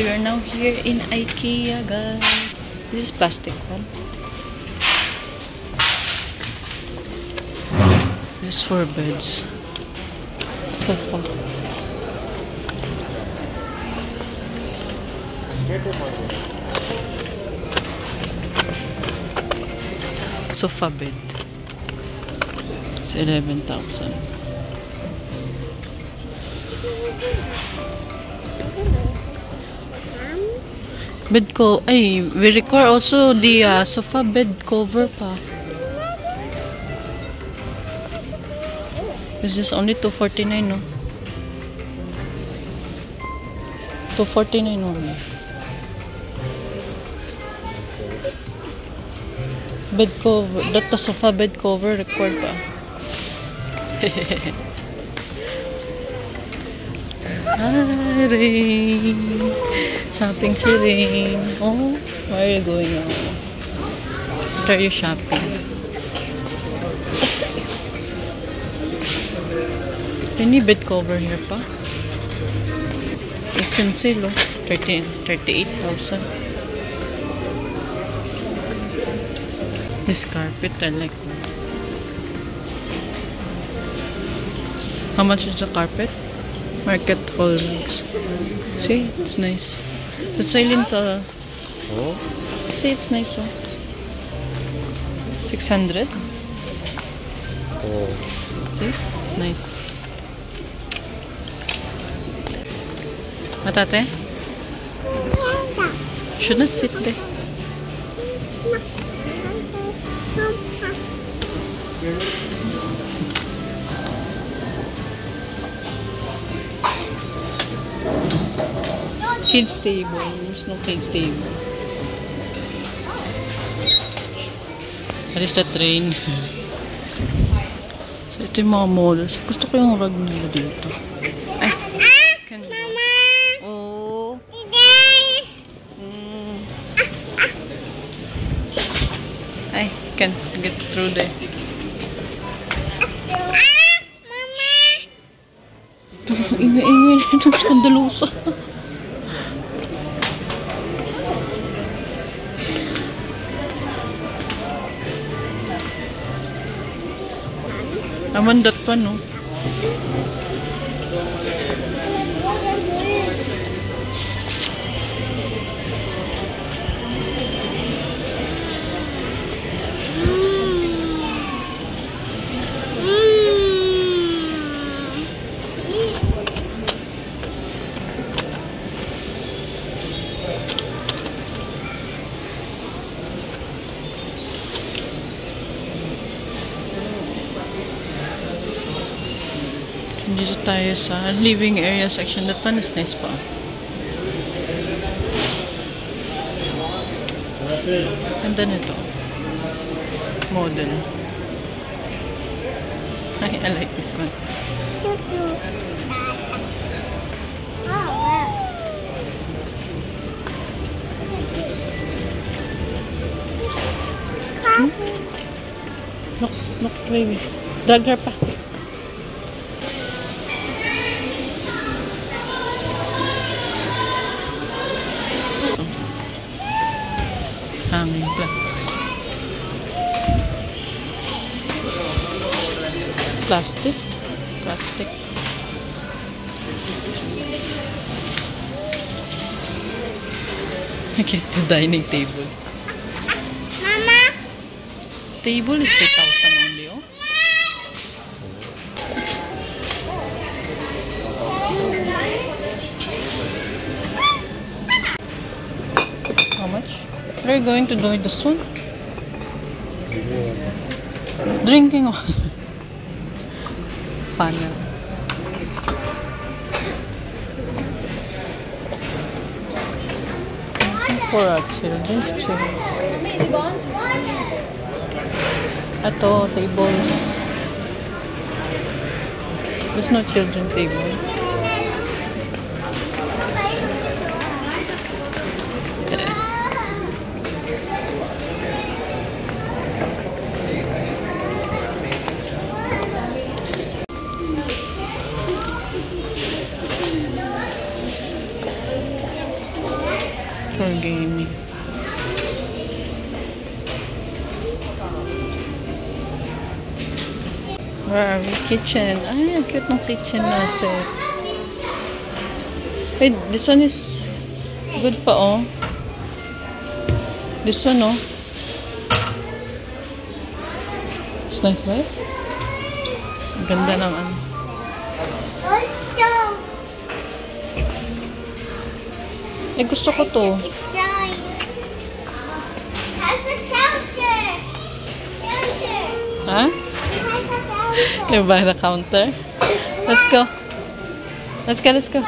we are now here in IKEA, guys. This is plastic one. This is for beds. Sofa. Sofa bed. It's 11,000. Bed co ay, we require also the sofa bed cover pa. This is only 249, no? 249 only. Bed cover, that the sofa bed cover required pa. Hi, Rain. Shopping si Rain. Oh, where are you going now? What are you shopping? Any bed cover here pa? It's in sale, 38,000. This carpet, I like that. How much is the carpet? Market Hallmarks. See, it's nice. The silent. Oh. See, it's nice. 600. Oh. See, it's nice. Matate? Should not sit there. Kids table. There's no kids table. That is the train. So, ito yung mga models. Gusto ko yung rug nila dito. Ay! Can Mama! Oh! Ay, can get through there. Mama! Ito, ingay-ingay na itong skandalosa. I want that one, no? Dito tayo sa living area section. That one is nice pa. And then ito. Model. I like this one. Look, baby. Drag her pa. Hanging plants. Plastic. I get the dining table. Mama! Table is 3,000 only, oh. How much? What are you going to do with this one? Drinking water. Funnel. For our children's chair. Ato, tables. There's no children table. Where are we? Kitchen. Ay, ang cute ng kitchen na set. Hey, this one is good pa, oh. This one, oh. It's nice, right? Ang ganda ng ano. Eh, gusto ko to. Ha? Diba na counter? Let's go. Let's go, let's go.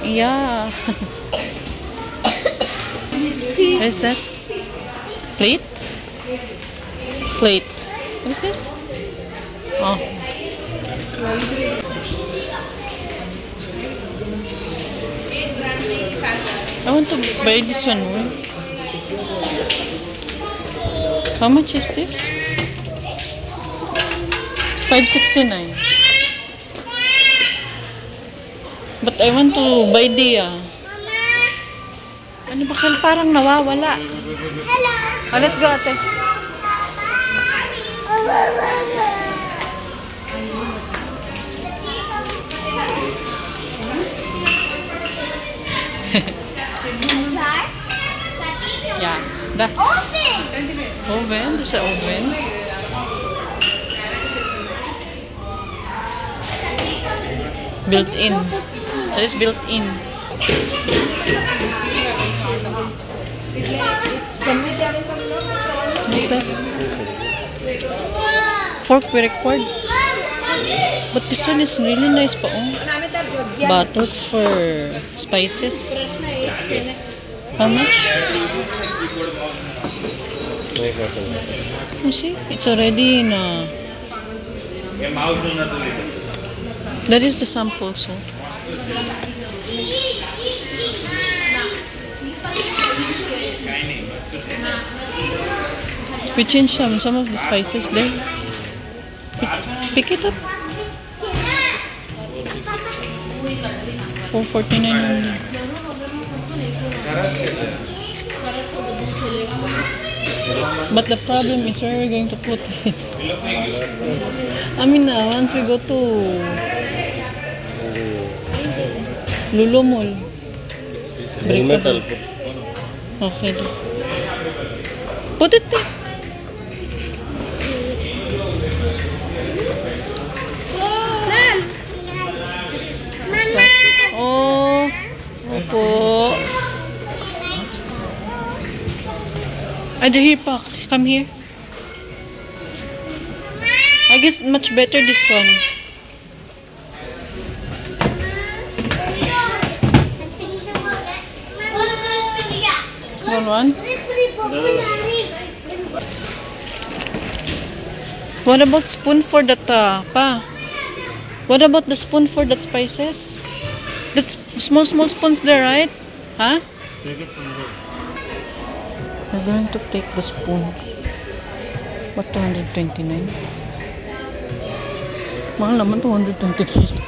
Yeah. What is that? Plate? Plate. What is this? Oh. I want to buy this one more. How much is this? $5.69. But I want to buy the ano ba, parang nawawala. Hello. Oh, let's go, ate. Yeah. Da. Oven. There's an oven. Built in. That is built in. What's that? Fork we required. But this one is really nice pa, oh. Bottles for spices. How much? You see? It's already in a... That is the sample, so. We changed some of the spices there. Pick it up. $4.49 only. But the problem is where we're going to put it. I mean, once we go to Lulu Mall. Metal. Okay. Put it there. Oh, opo. Here pa. Come here. I guess much better this one. One. What about spoon for that, pa? What about the spoon for that spices? That's small spoons there, right? Huh? We're going to take the spoon. What, 229? Mahal naman 229.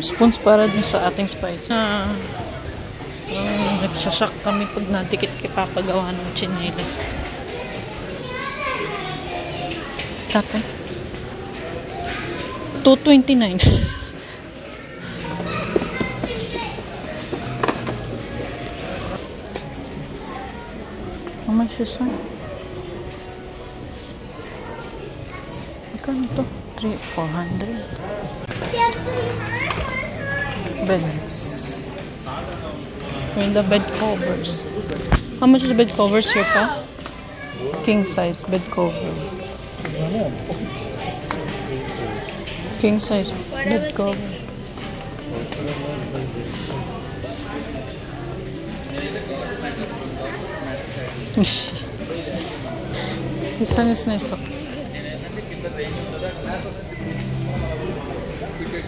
Spoons para din sa ating spice. Nagsasak kami pag natikit kay papagawa ng chinelas. Tapon. 229. How much is one? Magkano to? 400. Beds. In the bed covers. How much is the bed covers here, pa? King size bed cover. King size bed cover. This one is nice.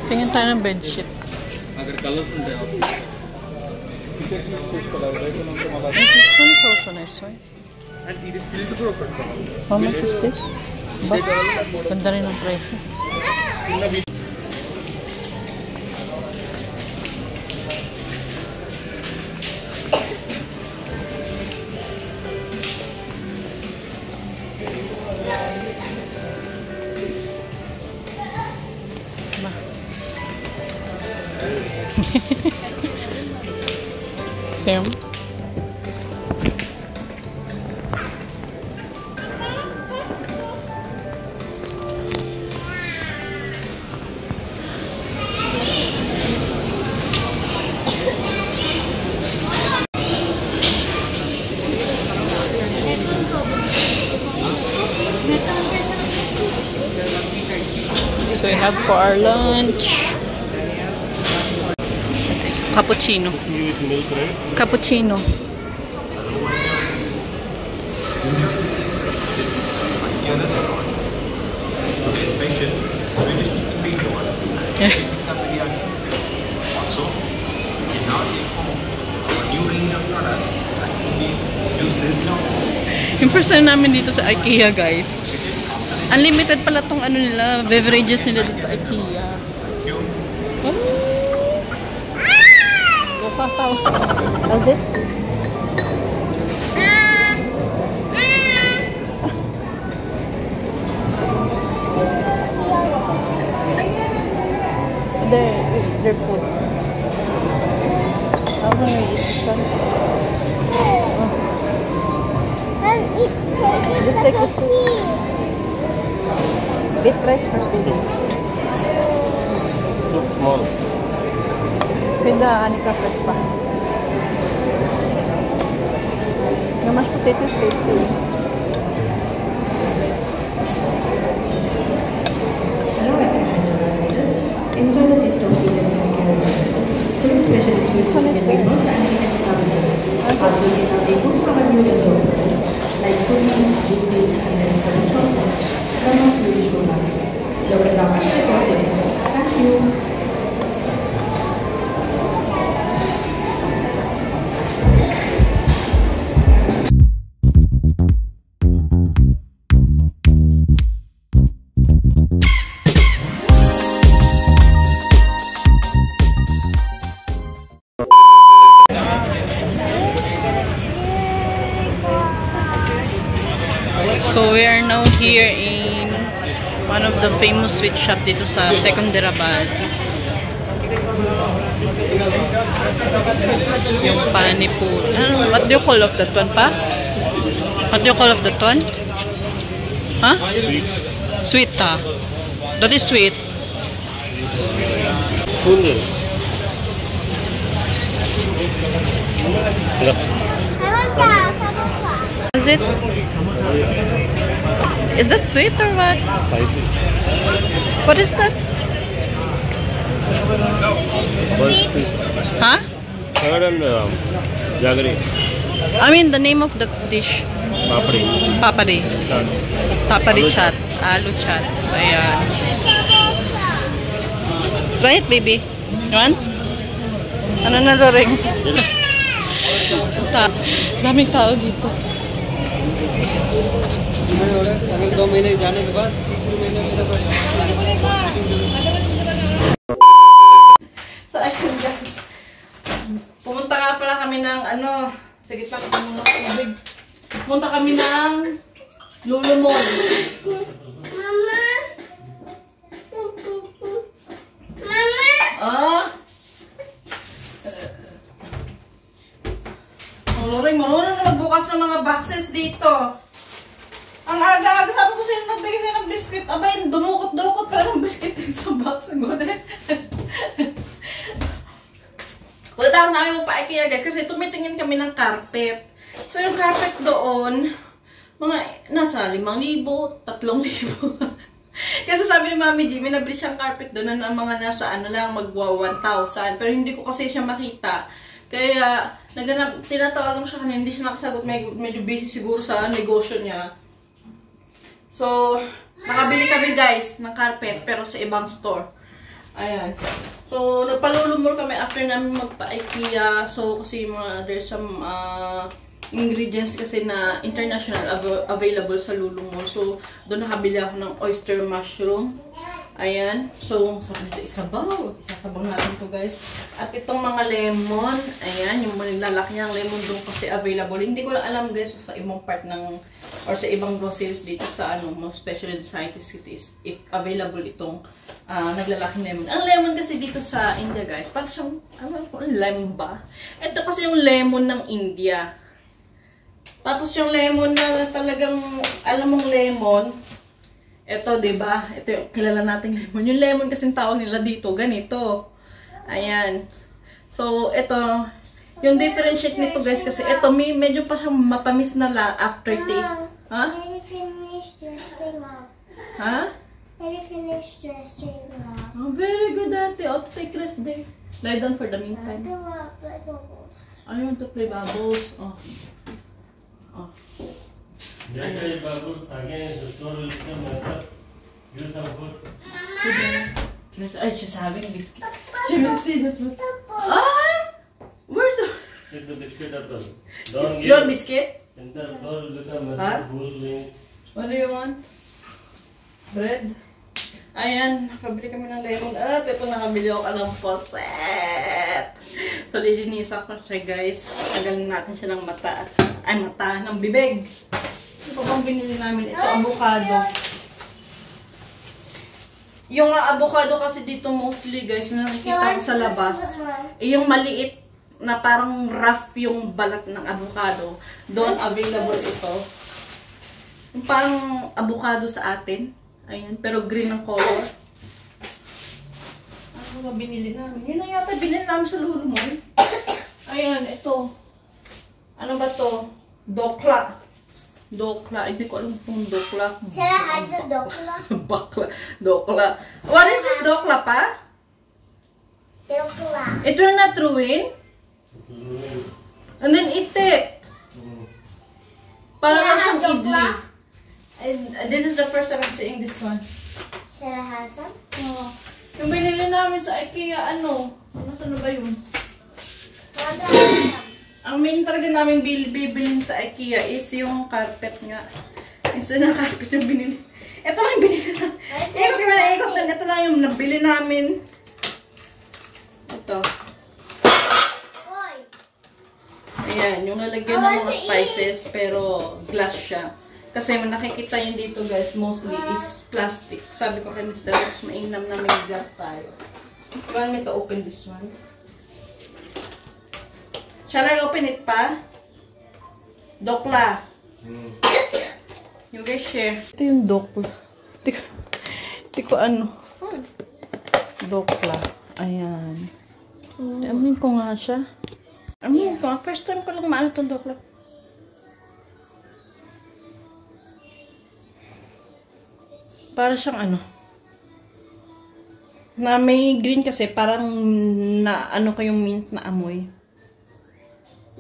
Tingin tayo ng bedsheet. This one is also nice, right? How much is this? Ganda rin ang presyo. him. So we have for our lunch cappuccino. Milk, right? Cappuccino. Yung first time namin dito sa IKEA, guys. Unlimited pala tong ano nila, beverages nila dito sa IKEA. How's it? Their food. How can we eat this one? Just take the soup. Bit rice first, baby. Soup small. Pinda, anika fresh pa. The mashed potato is tasty. Enjoy the taste of sweet and security. Food specialist use can be most antioxidant. Also, it is a good for new results like protein, gluten, and chocolate. Come to the show now. Look at our Thank you. So we are now here in one of the famous sweet shop dito sa Secunderabad. Yung pani po. What do you call of that one pa? What do you call of that one? Huh? Sweet ha? That is sweet. Spoon there. Is it? Is that sweet or what? Spicy. What is that? Sweet. Huh? Curd and jaggery. I mean the name of the dish. Papri. Papadi. Chaat. Papadi Aloo chat. Aloo chat. Ayan. Try it, baby. You want? Ano na ring? Daming tao dito. अगले 2 महीने जाने के बाद तीसरे महीने So ayun guys, pumunta nga pala kami ng ano, sige pa kung muna tubig. Pumunta kami ng Lulu Mall. Mama! Ah? Loring, marunong na magbukas ng mga boxes dito. Ang aga-aga, sabi ko sa'yo nagbigay sa'yo ng biscuit. Abay, dumukot-dukot pala ng biscuit din sa box. Punta tapos namin magpa-IKEA guys kasi tumitingin kami ng carpet. So yung carpet doon, mga nasa 5,000, 3,000. Kasi sabi ni Mami G, may nabili siyang carpet doon na mga nasa ano lang, magwa 1,000. Pero hindi ko kasi siya makita. Kaya, tinatawagan ko siya kanina, hindi siya nakasagot, medyo busy siguro sa negosyo niya. So, nakabili kami guys ng carpet, pero sa ibang store. Ayan. So, nagpalulumol kami after namin magpa-IKEA. So, kasi there's some ingredients kasi na international available sa Lulumol. So, doon nakabili ako ng oyster mushroom. Ayan. So, sabi nito, isabaw. Isasabaw natin to guys. At itong mga lemon. Ayan. Yung lalaki niyang lemon doon kasi available. Hindi ko lang alam guys sa ibang part ng or sa ibang groceries dito sa ano, most especially sa United Cities if available itong naglalaking lemon. Ang lemon kasi dito sa India, guys, parang siyang, lemon ba? Ito kasi yung lemon ng India. Tapos yung lemon na talagang, alam mong lemon, ito, diba? Ito yung kilala nating lemon. Yung lemon kasing tawag nila dito, ganito. Ayan. So, ito, yung differentiate nito, guys, kasi ito, medyo pa siyang matamis na aftertaste. Ha? Ha? Oh, very good, ate. I'll take rest there. Lie down for the meantime. I want to play bubbles. Oh. Oh. Play bubbles again. The store will become mess up. Give some food. Ay, she's having biscuit. She will see that one. Ah! Where's the... Take the biscuit up. Don't give. Your biscuit? And the store will become mess Huh? up. What do you want? Bread? Ayan, nakabili kami ng lemon. At ito, nakabili ako ng faucet. So, lilinisan ko siya, guys. Tagalin natin siya ng mata. Ay, mata. Ng bibig. Ito pang binili namin. Ito, avocado. Yung avocado kasi dito mostly, guys, na nakikita ko sa labas. Yung maliit na parang rough yung balat ng avocado. Doon available ito. Yung parang avocado sa atin. Ayan, pero green ang color. Ano ba binili namin? Yun na yata binili namin sa Lulu Mall. Ayan, ito. Ano ba to? Dokla. Dokla. Hindi ko alam kung dokla. Sarah has a dokla. Bakla. Dokla. What is this dokla pa? Dokla. It will not ruin? And then eat it. Parang siyang idli. And this is the first time I'm seeing this one. Sarah has some. Oh, yung binili namin sa IKEA, ano ba yun? Ang main talaga namin bibilin sa IKEA is yung carpet nga. Isa na carpet yung binili. Ito lang yung binili namin. Ikot din. Ito lang yung nabili namin. Ito. Ayan, yung lalagyan ng mga spices, pero glass siya. Kasi nakikita yun dito, guys, mostly is plastic. Sabi ko kay Mr. Ross, mainam na may glass tayo. You want me to open this one? Shall I open it pa? Dokla. You guys share. Ito yung dokla. Hindi ko ano. Dokla. Ayan. Amin ko nga siya. Amin ko nga. First time ko lang maano itong dokla. Para siyang ano. Na may green kasi. Parang na ano ko yung mint na amoy.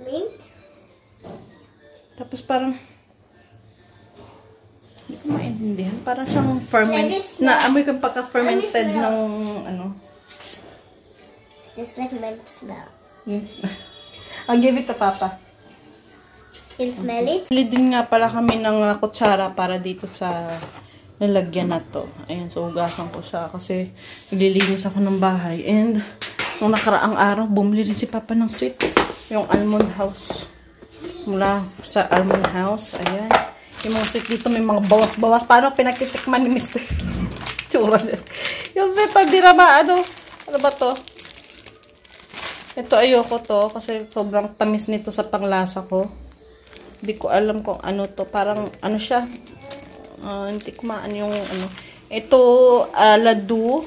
Mint? Tapos parang hindi ko maintindihan. Parang siyang ferment. Na amoy kang pagka-fermented ng ano. It's just like mint smell. I'll give it to Papa. You can smell it? Bili din nga pala kami ng kutsara para dito sa nalagyan na to. Ayan, so hugasan ko siya kasi naglilinis ako ng bahay. And nung nakaraang araw, bumili rin si Papa ng sweet. Yung Almond House. Mula sa Almond House. Ayan. Yung mga sweet dito may mga bawas-bawas. Paano pinagtitikman ni Mr. Tsura din. Yung sweet, hindi na ano ba to? Ito ayoko to kasi sobrang tamis nito sa panglasa ko. Hindi ko alam kung ano to. Parang ano siya. Hindi ko maan yung ano. Ito, ladu.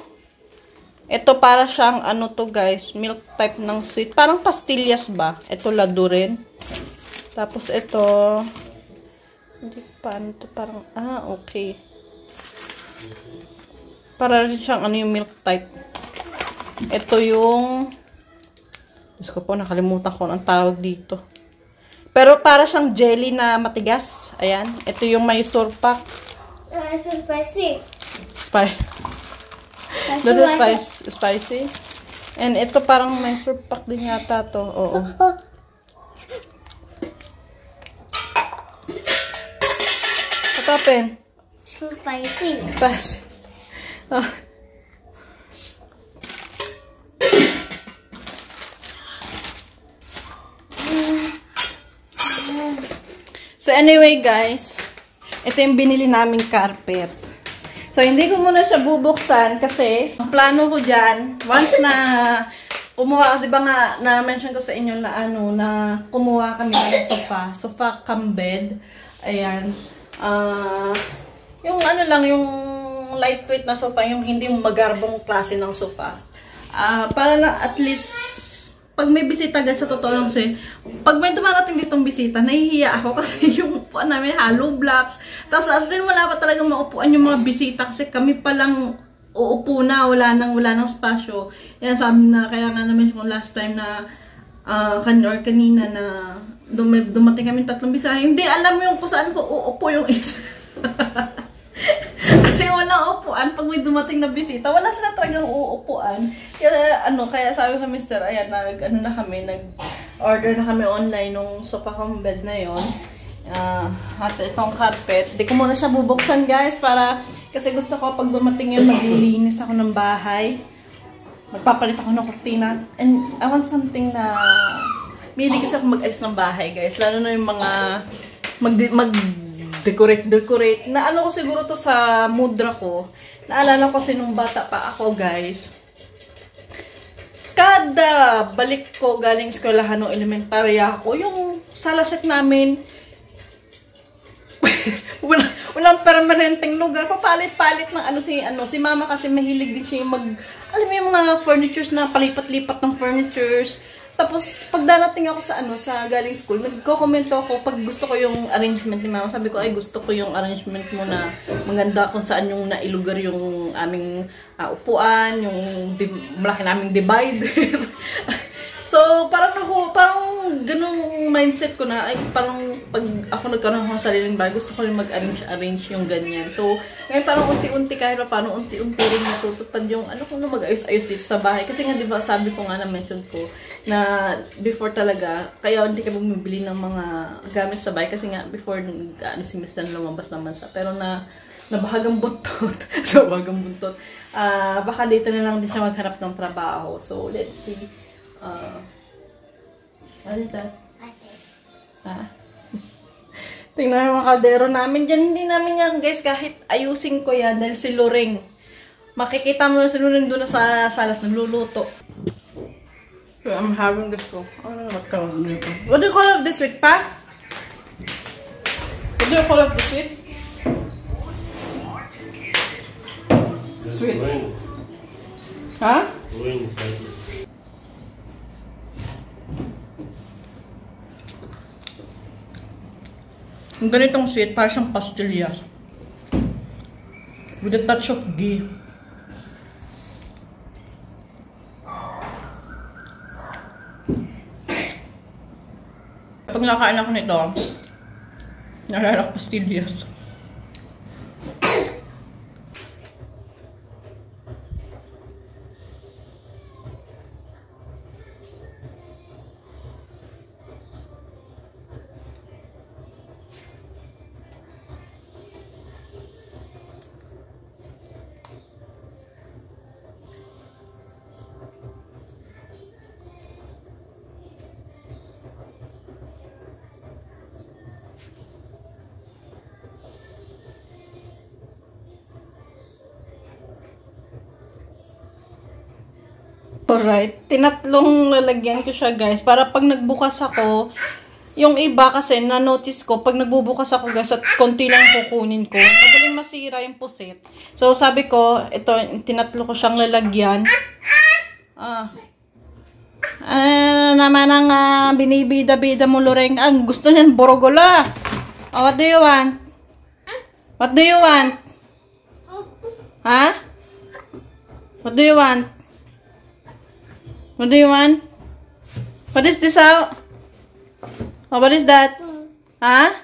Ito para siyang ano to guys. Milk type ng sweet. Parang pastillas ba? Ito ladu rin. Tapos ito. Hindi paano to. Parang, okay. Para rin siyang ano yung milk type. Ito yung Diyos ko po, nakalimutan ko ang tawag dito. Pero para siyang jelly na matigas. Ayan. Ito yung Mysore Pak. It's so spicy. This is spicy. And ito parang Mysore Pak din yata to. Oo. What happened? So spicy. Spicy. Oh. So anyway guys, ito yung binili naming carpet. So, hindi ko muna siya bubuksan kasi ang plano ko dyan, once na kumuha, di ba nga, na-mention ko sa inyo na na kumuha kami ng sofa cam bed. Ayan. Yung lang, yung lightweight na sofa, yung hindi magarbong klase ng sofa. Para na at least, pag may bisita guys, sa totoo lang kasi, pag may dumarating ditong bisita, nahihiya ako kasi yung upuan namin, hollow blocks. Tapos as in, wala pa talagang maupuan yung mga bisita kasi kami palang uupo na, wala nang spasyo. Yan, sabi na, kaya nga naman yung last time na, kanina na dumating kami 3 bisita, hindi alam yung kung saan ko uupo yung isa. Kasi walang upuan, pag may dumating na bisita, wala sila talagang uupuan. Kaya sabi ko, Mr. Ayan, nag-order na kami online nung sofa cam bed na yon. At itong carpet, di ko muna siya bubuksan guys, kasi gusto ko pag dumating yun, maglilinis ako ng bahay. Magpapalit ako ng kurtina. And I want something na, mahilig kasi ako mag-ayos ng bahay guys. Lalo na yung mga mag-decorate. Na ko siguro to sa mudra ko. Naalala ko kasi nung bata pa ako guys. Kada balik ko galing eskwelahan ng elementarya ko, yung salaset namin, walang permanenteng lugar. Papalit-palit ng si mama kasi mahilig din siya alam mo yung mga furnitures na palipat-lipat ng furnitures. Tapos pag darating ako sa galing school, nagko-commento ako pag gusto ko yung arrangement ni mama. Sabi ko, ay gusto ko yung arrangement mo na maganda kung saan yung nailugar yung aming upuan, yung malaki naming divider. So, parang ganung mindset ko na, ay parang pag ako nagkaroon ng sariling bahay, gusto ko rin mag-arrange yung ganyan. So, ngayon parang unti-unti kahit pa paano, unti-unti rin natutupad yung kung mag-ayos-ayos dito sa bahay. Kasi nga, di ba, sabi ko nga, na-mention ko, na before talaga, kaya hindi ka bumibili ng mga gamit sa bahay. Kasi nga, before, si Mr. lumabas naman sa, pero nabahagang buntot. Baka dito na lang din siya maghanap ng trabaho. So, let's see. What is that? Tingnan yung mga kaldero namin dyan. Hindi namin yan, guys, kahit ayusin ko yan dahil si Loring. Makikita mo si Loring doon sa salas nagluluto. So, I'm having this ko. What do you call of this sweet, pa? What do you call of this sweet? Sweet. Ha? Ang ganitong sweet, parang siyang pastillas. With a touch of ghee. Pag nakain ako nito, naalala ko pastillas. Alright, tinatlong lalagyan ko siya guys, para pag nagbukas ako, yung iba kasi na-notice ko, pag nagbubukas ako guys, at konti lang kukunin ko, madaling masira yung puset. So sabi ko, ito, tinatlo ko siyang lalagyan. Naman ang binibida-bida mo, Loreng. Gusto niyan, borogola. What do you want? What do you want? Ha? What do you want? What do you want? What is this out? Oh, what is that? Huh?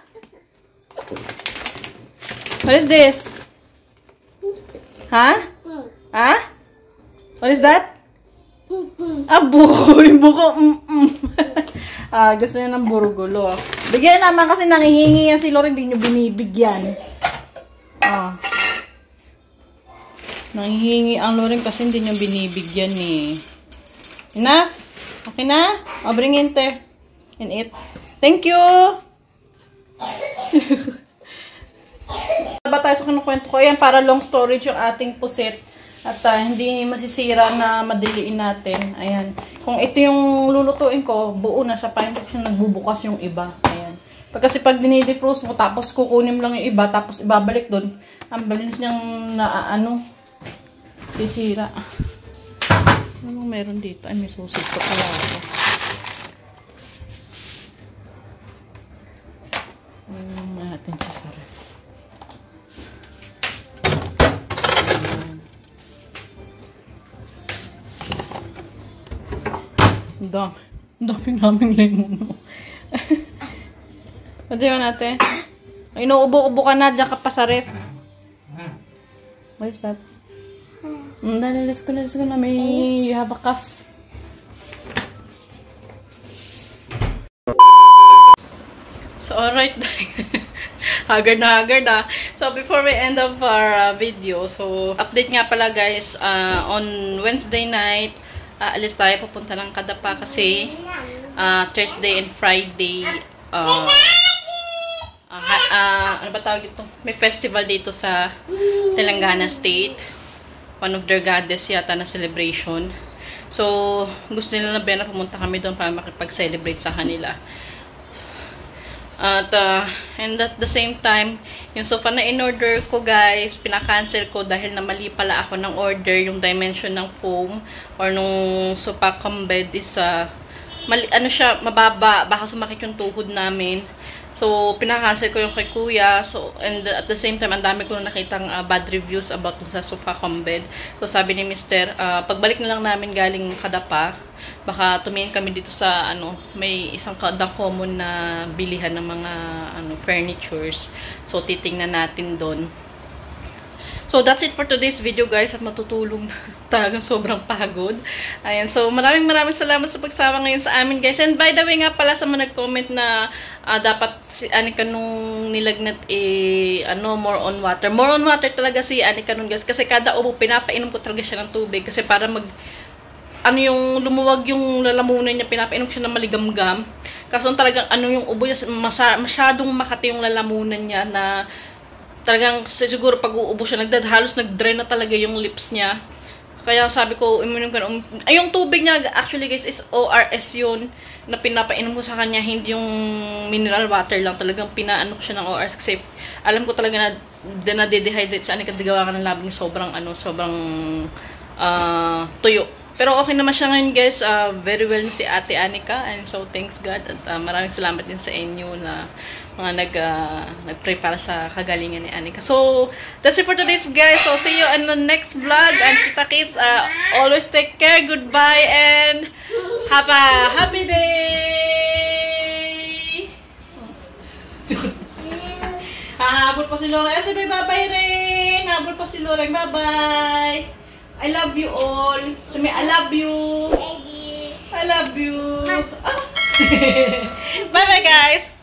What is this? Huh? Huh? What is that? Boy, buko. Gusto niya ng burugulo. Bigyan naman kasi nangihingi yan si Loring, hindi nyo binibigyan. Nangihingi ang Loring kasi hindi nyo binibigyan eh. Enough? Okay na? I'll bring in there and eat. Thank you! Ba tayo sa kinukwento ko. Ayan, para long storage yung ating puset. At hindi masisira na madiliin natin. Ayan. Kung ito yung lulutuin ko, buo na siya. Parang siya nagbubukas yung iba. Ayan. Kasi pag dinidefrost mo, tapos kukunin mo lang yung iba, tapos ibabalik doon, ang bilis niyang sisira. Anong meron dito? Ay, may susit ko pala ako. Natin siya sa ref. Dami naming lemon. Pwede ba natin? Inuubo-ubo ka na, dyan ka pa sa ref. What is that? Dali, let's go na. You have a cough. So, alright. Haggard na. So, before we end up our video, so, update nga pala guys, on Wednesday night, alis tayo, pupunta ng Kadapa kasi Thursday and Friday, ano ba tawag ito? May festival dito sa Telangana State. One of their goddess yata na celebration. So, gusto nila na na pumunta kami doon para makipag-celebrate sa kanila. And at the same time, yung sofa na in-order ko guys, pinaka-cancel ko dahil na mali pala ako ng order. Yung dimension ng foam or nung sofa bed is mali, mababa, baka sumakit yung tuhod namin. So, pinaka-cancel ko yung kay kuya. So, and at the same time, ang dami ko na nakitang bad reviews about sa sofa bed. So, sabi ni Mr., pagbalik na lang namin galing Kadapa, baka tumingin kami dito sa, may isang common na bilihan ng mga, furnitures. So, titingnan natin doon. So, that's it for today's video guys. At matutulong talagang sobrang pagod. Ayan. So, maraming salamat sa pagsama ngayon sa amin guys. And by the way nga pala sa mga nag-comment na dapat si Anika nung nilagnat more on water. More on water talaga si Anika nung guys. Kasi kada ubo, pinapainom ko talaga siya ng tubig. Kasi para yung lumuwag yung lalamunan niya, pinapainom siya ng maligamgam. Kaso talagang yung ubo niya, masyadong makati yung lalamunan niya na talagang siguro pag uubo siya, halos nag-dry na talaga yung lips niya. Kaya sabi ko, uminom ka na. Yung tubig niya, actually guys, is ORS yun na pinapainom ko sa kanya. Hindi yung mineral water lang. Talagang pinaano ko siya ng ORS kasi alam ko talaga na de-dehydrate sa Anika. Gawa ka ng labing sobrang tuyo. Pero okay naman siya ngayon guys. Very well si Ate Anika. And so thanks God. At maraming salamat din sa inyo na mga nag-pray para sa kagalingan ni Anika. So, that's it for today's guys. So, see you in the next vlog. And kita kids, always take care. Goodbye and have a happy day! Habol pa si Loreng. Sabi bye-bye rin. Habol pa si Loreng. Bye-bye. I love you all. Sabi, I love you. I love you. Bye-bye guys.